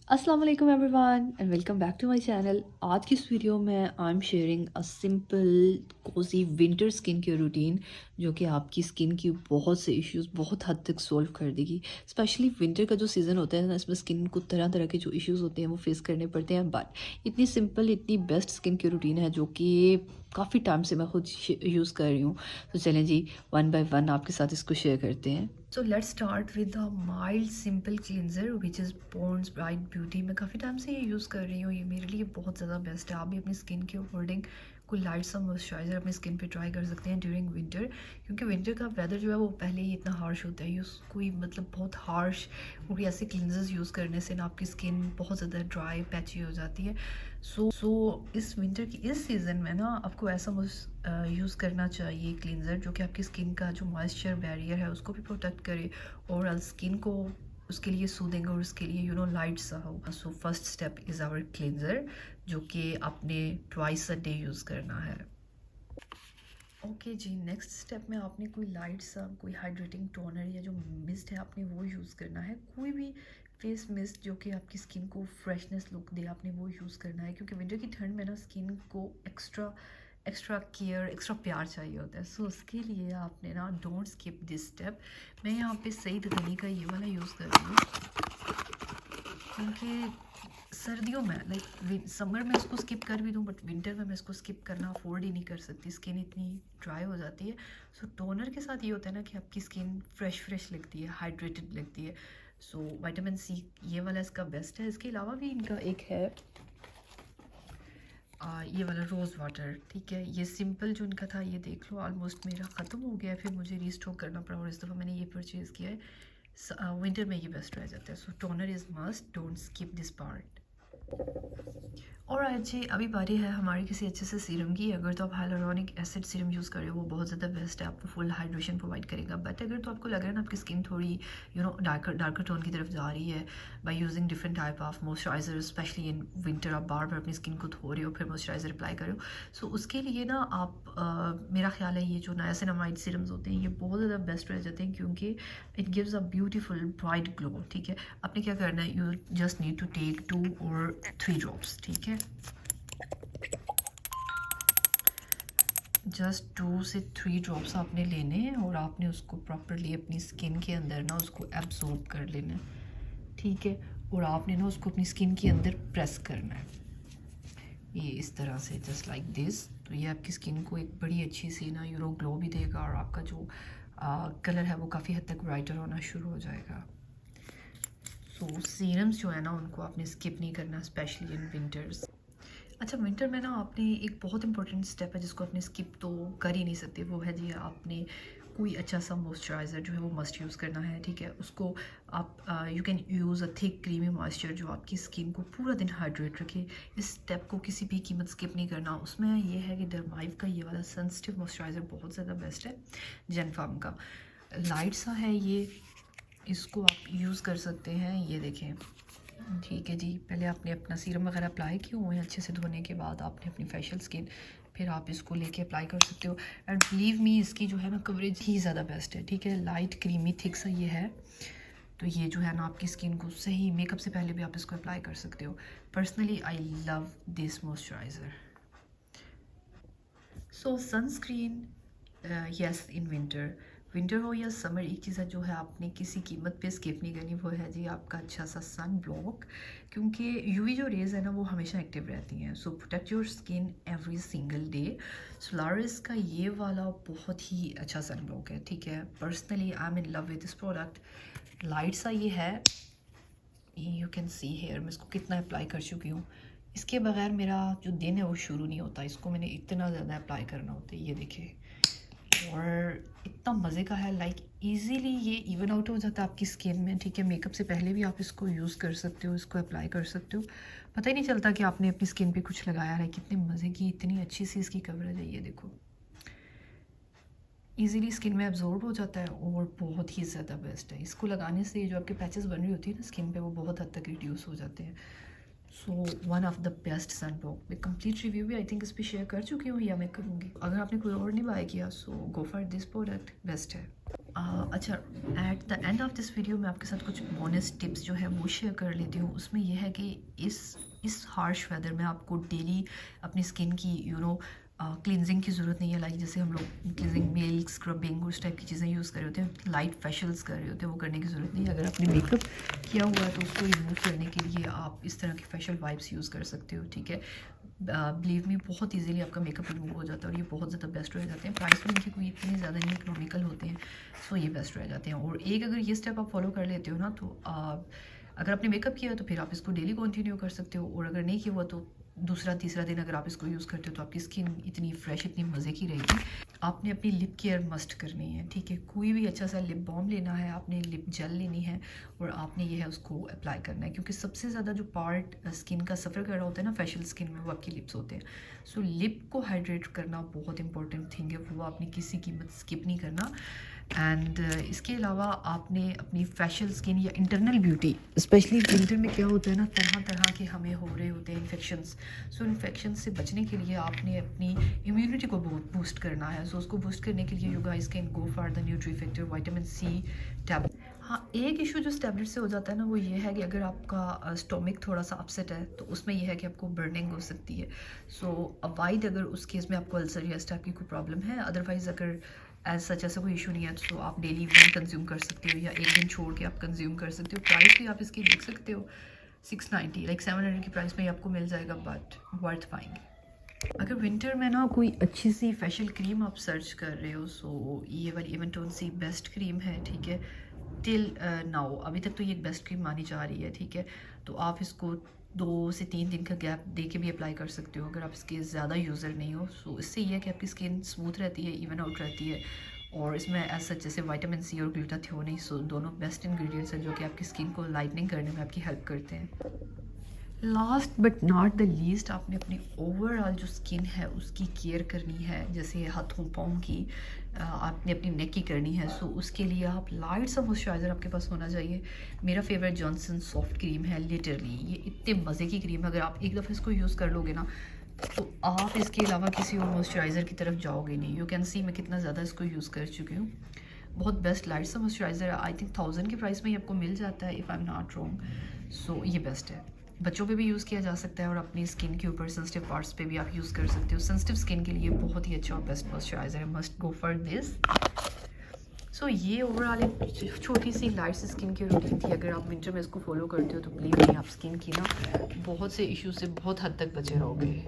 अस्सलाम वालेकुम everyone and welcome back to my channel. आज की इस वीडियो में I am sharing a simple cosy winter skin care routine जो कि आपकी स्किन की बहुत से इश्यूज बहुत हद तक सॉल्व कर देगी। स्पेशली विंटर का जो सीज़न होता है ना, इसमें स्किन को तरह तरह के जो इश्यूज होते हैं वो फेस करने पड़ते हैं, बट इतनी सिंपल इतनी बेस्ट स्किन केयर रूटीन है जो कि काफ़ी टाइम से मैं खुद यूज़ कर रही हूँ। तो चलें जी, वन बाय वन आपके साथ इसको शेयर करते हैं। So let's start with the mild simple cleanser which is Pond's bright beauty. मैं काफ़ी टाइम से ये यूज़ कर रही हूँ, ये मेरे लिए बहुत ज़्यादा बेस्ट है। आप भी अपनी स्किन के अकॉर्डिंग कोई लाइट सा मॉइस्चराइज़र अपनी स्किन पे ट्राई कर सकते हैं ड्यूरिंग विंटर, क्योंकि विंटर का वेदर जो है वो पहले ही इतना हार्श होता है। यूज़ कोई मतलब बहुत हार्श कोई ऐसे क्लींजर्स यूज़ करने से ना आपकी स्किन बहुत ज़्यादा ड्राई पैची हो जाती है। सो इस विंटर की इस सीज़न में ना आपको ऐसा यूज़ करना चाहिए क्लींजर जो कि आपकी स्किन का जो मॉइस्चर बैरियर है उसको भी प्रोटेक्ट करे और स्किन को उसके लिए सूदेंगे और उसके लिए लाइट सा हो। So first step is our cleanser जो कि आपने ट्वाइस अ डे यूज़ करना है। ओके जी, नेक्स्ट स्टेप में आपने कोई लाइट सा कोई हाइड्रेटिंग टोनर या जो मिस्ट है आपने वो यूज़ करना है। कोई भी फेस मिस्ट जो कि आपकी स्किन को फ्रेशनेस लुक दे आपने वो यूज़ करना है, क्योंकि विंटर की ठंड में ना स्किन को एक्स्ट्रा एक्स्ट्रा केयर एक्स्ट्रा प्यार चाहिए होता है। सो उसके लिए आपने ना डोंट स्किप दिस स्टेप। मैं यहाँ पे सईद गनी का ये वाला यूज़ कर रही हूँ, क्योंकि सर्दियों में लाइक समर में इसको स्किप कर भी दूँ बट विंटर में मैं इसको स्किप करना अफोर्ड ही नहीं कर सकती, स्किन इतनी ड्राई हो जाती है। सो टोनर के साथ ये होता है ना कि आपकी स्किन फ्रेश लगती है, हाइड्रेटेड लगती है। सो विटामिन सी ये वाला इसका बेस्ट है। इसके अलावा भी इनका एक है ये वाला रोज़ वाटर, ठीक है। ये सिंपल जो इनका था ये देख लो ऑलमोस्ट मेरा ख़त्म हो गया है, फिर मुझे रीस्टॉक करना पड़ा और इस दफ़ा मैंने ये परचेज़ किया है। विंटर में ये बेस्ट रह जाता है। So toner is must, don't skip this part. और अच्छे अभी बारी है हमारी किसी अच्छे से सीरम की। अगर तो आप हाइलुरोनिक एसिड सीरम यूज़ कर रहे हो वो बहुत ज़्यादा बेस्ट है, आपको फुल हाइड्रेशन प्रोवाइड करेगा। बट अगर तो आपको लग रहा है ना आपकी स्किन थोड़ी डार्कर टोन की तरफ जा रही है by using different type of moisturiser, specially in winter आप बार बार अपनी स्किन को धो रहे हो फिर मॉइस्चराइजर अप्लाई करो। सो उसके लिए ना आप मेरा ख्याल है ये जो नायासिनामाइड सीरम्स होते हैं ये बहुत ज़्यादा बेस्ट रह जाते हैं, क्योंकि it gives a beautiful bright glow, ठीक है। आपने क्या करना है, you just need to take 2 और 3 ड्रॉप्स, ठीक है। जस्ट 2 से 3 ड्रॉप्स आपने लेने हैं और आपने उसको प्रॉपरली अपनी स्किन के अंदर ना उसको एब्जॉर्ब कर लेना है, ठीक है। और आपने ना उसको अपनी स्किन के अंदर प्रेस करना है ये इस तरह से, जस्ट लाइक दिस। तो ये आपकी स्किन को एक बड़ी अच्छी सी ना ग्लो भी देगा और आपका जो कलर है वो काफ़ी हद तक ब्राइटर होना शुरू हो जाएगा। सो सीरम्स जो है ना उनको आपने स्किप नहीं करना, स्पेशली इन विंटर्स। अच्छा, विंटर में ना आपने एक बहुत इंपॉर्टेंट स्टेप है जिसको आपने स्किप तो कर ही नहीं सकते, वो है जी आपने कोई अच्छा सा मॉइस्चराइज़र जो है वो मस्ट यूज़ करना है, ठीक है। उसको आप you can use a thick creamy moisture जो आपकी स्किन को पूरा दिन हाइड्रेट रखे। इस स्टेप को किसी भी कीमत स्किप नहीं करना। उसमें ये है कि डरमाइव का ये वाला सेंसिटिव मॉइस्चराइज़र बहुत ज़्यादा बेस्ट है, जेनफार्म का लाइट सा है ये, इसको आप यूज़ कर सकते हैं। ये देखें, ठीक है जी। पहले आपने अपना सीरम वगैरह अप्लाई किए हुए हैं अच्छे से धोने के बाद आपने अपनी फेशियल स्किन फिर आप इसको लेके अप्लाई कर सकते हो। एंड बिलीव मी इसकी जो है ना कवरेज ही ज़्यादा बेस्ट है, ठीक है। लाइट क्रीमी थिक सा ये है, तो ये जो है ना आपकी स्किन को सही मेकअप से पहले भी आप इसको अप्लाई कर सकते हो। Personally I love this moisturiser. So sunscreen, yes, in winter हो या समर, एक चीज़ है जो है आपने किसी कीमत पे स्किप नहीं करनी, वो है जी आपका अच्छा सा सन ब्लॉक, क्योंकि यूवी जो रेज़ है ना वो हमेशा एक्टिव रहती हैं। So protect your skin every single day. Solaris का ये वाला बहुत ही अच्छा सन ब्लॉक है, ठीक है। Personally I am in love with this product. Light सा ये है, यू कैन सी हेयर मैं इसको कितना अप्लाई कर चुकी हूँ। इसके बगैर मेरा जो दिन है वो शुरू नहीं होता, इसको मैंने इतना ज़्यादा अप्लाई करना होता है, ये देखिए। और इतना मज़े का है, लाइक इजीली ये इवन आउट हो जाता है आपकी स्किन में, ठीक है। मेकअप से पहले भी आप इसको यूज़ कर सकते हो, इसको अप्लाई कर सकते हो, पता ही नहीं चलता कि आपने अपनी स्किन पे कुछ लगाया है। कितने मज़े की इतनी अच्छी सी इसकी कवरेज है, ये देखो इजीली स्किन में एब्जॉर्ब हो जाता है और बहुत ही ज़्यादा बेस्ट है। इसको लगाने से जो आपके पैचेस बन रही होती है ना स्किन पे वो बहुत हद तक रिड्यूस हो जाते हैं। So one of the best sun block. मैं कंप्लीट रिव्यू भी आई थिंक इस पर शेयर कर चुकी हूँ या मैं करूँगी। अगर आपने कोई और नहीं बाय किया so go for this product, best है। अच्छा, at the end of this video मैं आपके साथ कुछ बोनस टिप्स जो है वो शेयर कर लेती हूँ। उसमें यह है कि इस हार्श वेदर में आपको डेली अपनी स्किन की क्लिनजिंग की ज़रूरत नहीं है। लाइक जैसे हम लोग क्लिनजिंग मिल्क, स्क्रबिंग उस टाइप की चीज़ें यूज़ कर रहे होते हैं, लाइट फेशियल्स कर रहे होते हैं, वो करने की ज़रूरत नहीं है। अगर आपने मेकअप किया हुआ है तो उसको रिमूव करने के लिए आप इस तरह के फेशियल वाइप्स यूज़ कर सकते हो, ठीक है। बिलीव मी, बहुत इजीली आपका मेकअप रिमूव हो जाता है और ये बहुत ज़्यादा बेस्ट रह जाते हैं। प्राइस भी इनकी कोई इतनी ज़्यादा नहीं इकोनॉमिकल होते हैं, सो ये बेस्ट रह जाते हैं। और एक अगर ये स्टेप आप फॉलो कर लेते हो ना, तो अगर आपने मेकअप किया तो फिर आप इसको डेली कंटिन्यू कर सकते हो, और अगर नहीं किया हुआ तो दूसरा तीसरा दिन अगर आप इसको यूज़ करते हो तो आपकी स्किन इतनी फ्रेश, इतनी मज़े की रहेगी। आपने अपनी लिप केयर मस्ट करनी है, ठीक है। कोई भी अच्छा सा लिप बाम लेना है, आपने लिप जेल लेनी है और आपने ये है उसको अप्लाई करना है, क्योंकि सबसे ज़्यादा जो पार्ट स्किन का सफ़र कर रहा होता है ना फेशियल स्किन में, वो आपकी लिप्स होते हैं। सो लिप को हाइड्रेट करना बहुत इंपॉर्टेंट थिंग है, वो आपने किसी कीमत स्किप नहीं करना। एंड इसके अलावा आपने अपनी फेशियल स्किन या इंटरनल ब्यूटी, स्पेशली विंटर में क्या होता है ना, तरह तरह के हमें हो रहे होते हैं इन्फेक्शंस। सो इन्फेक्शन से बचने के लिए आपने अपनी इम्यूनिटी को बहुत बूस्ट करना है। सो उसको बूस्ट करने के लिए you guys can go for the Nutrifactor vitamin C tablet. हाँ, एक इशू जो इस टैबलेट से हो जाता है ना, वो ये है कि अगर आपका स्टोमिक थोड़ा सा अपसेट है तो उसमें यह है कि आपको बर्निंग हो सकती है। सो अवॉइड, अगर उस केस में आपको अल्सर या इस टाइप की कोई प्रॉब्लम है। अदरवाइज़ अगर एज सच ऐसा कोई इशू नहीं है तो आप डेली वन कंज्यूम कर सकते हो या एक दिन छोड़ के आप कंज्यूम कर सकते हो। प्राइस भी आप इसकी देख सकते हो, 690, लाइक 700 की प्राइस में ही आपको मिल जाएगा, बट वर्थ पाएंगे। अगर विंटर में ना कोई अच्छी सी फेशियल क्रीम आप सर्च कर रहे हो, सो ये वाली इवेंटोन सी बेस्ट क्रीम है, ठीक है। टिल नाउ अभी तक तो ये एक बेस्ट क्रीम मानी जा रही है, ठीक है। तो आप इसको 2 से 3 दिन का गैप दे के भी अप्लाई कर सकते हो, अगर आप इसके ज़्यादा यूज़र नहीं हो। सो इससे ये है कि आपकी स्किन स्मूथ रहती है, इवन आउट रहती है, और इसमें एज सच जैसे विटामिन सी और ग्लूटाथियोन, सो दोनों बेस्ट इंग्रेडिएंट्स हैं जो कि आपकी स्किन को लाइटनिंग करने में आपकी हेल्प करते हैं। Last but not the least, आपने अपनी ओवरऑल जो स्किन है उसकी केयर करनी है, जैसे हाथों पाँव की, आपने अपनी नेक की करनी है। सो उसके लिए आप लाइट सा मॉइस्चराइज़र आपके पास होना चाहिए। मेरा फेवरेट जॉनसन सॉफ्ट क्रीम है, लिटरली ये इतने मज़े की क्रीम है। अगर आप एक दफ़ा इसको यूज़ कर लोगे ना, तो आप इसके अलावा किसी और मॉइस्चराइज़र की तरफ जाओगे नहीं। यू कैन सी मैं कितना ज़्यादा इसको यूज़ कर चुकी हूँ। बहुत बेस्ट लाइट सा मॉइस्चराइज़र है, आई थिंक 1000 के प्राइस में ही आपको मिल जाता है, if I am not wrong. So ये बेस्ट है, बच्चों पे भी यूज़ किया जा सकता है, और अपनी स्किन के ऊपर सेंसिटिव पार्ट्स पे भी आप यूज़ कर सकते हो। सेंसिटिव स्किन के लिए बहुत ही अच्छा और बेस्ट मॉइस्चराइज़र है, मस्ट गो फॉर दिस। सो ये ओवरऑल एक छोटी सी लाइट सी स्किन की रूटीन थी। अगर आप विंटर में इसको फॉलो करते हो तो बिलीव मी, आप स्किन की ना बहुत से इश्यूज से बहुत हद तक बचे रहोगे।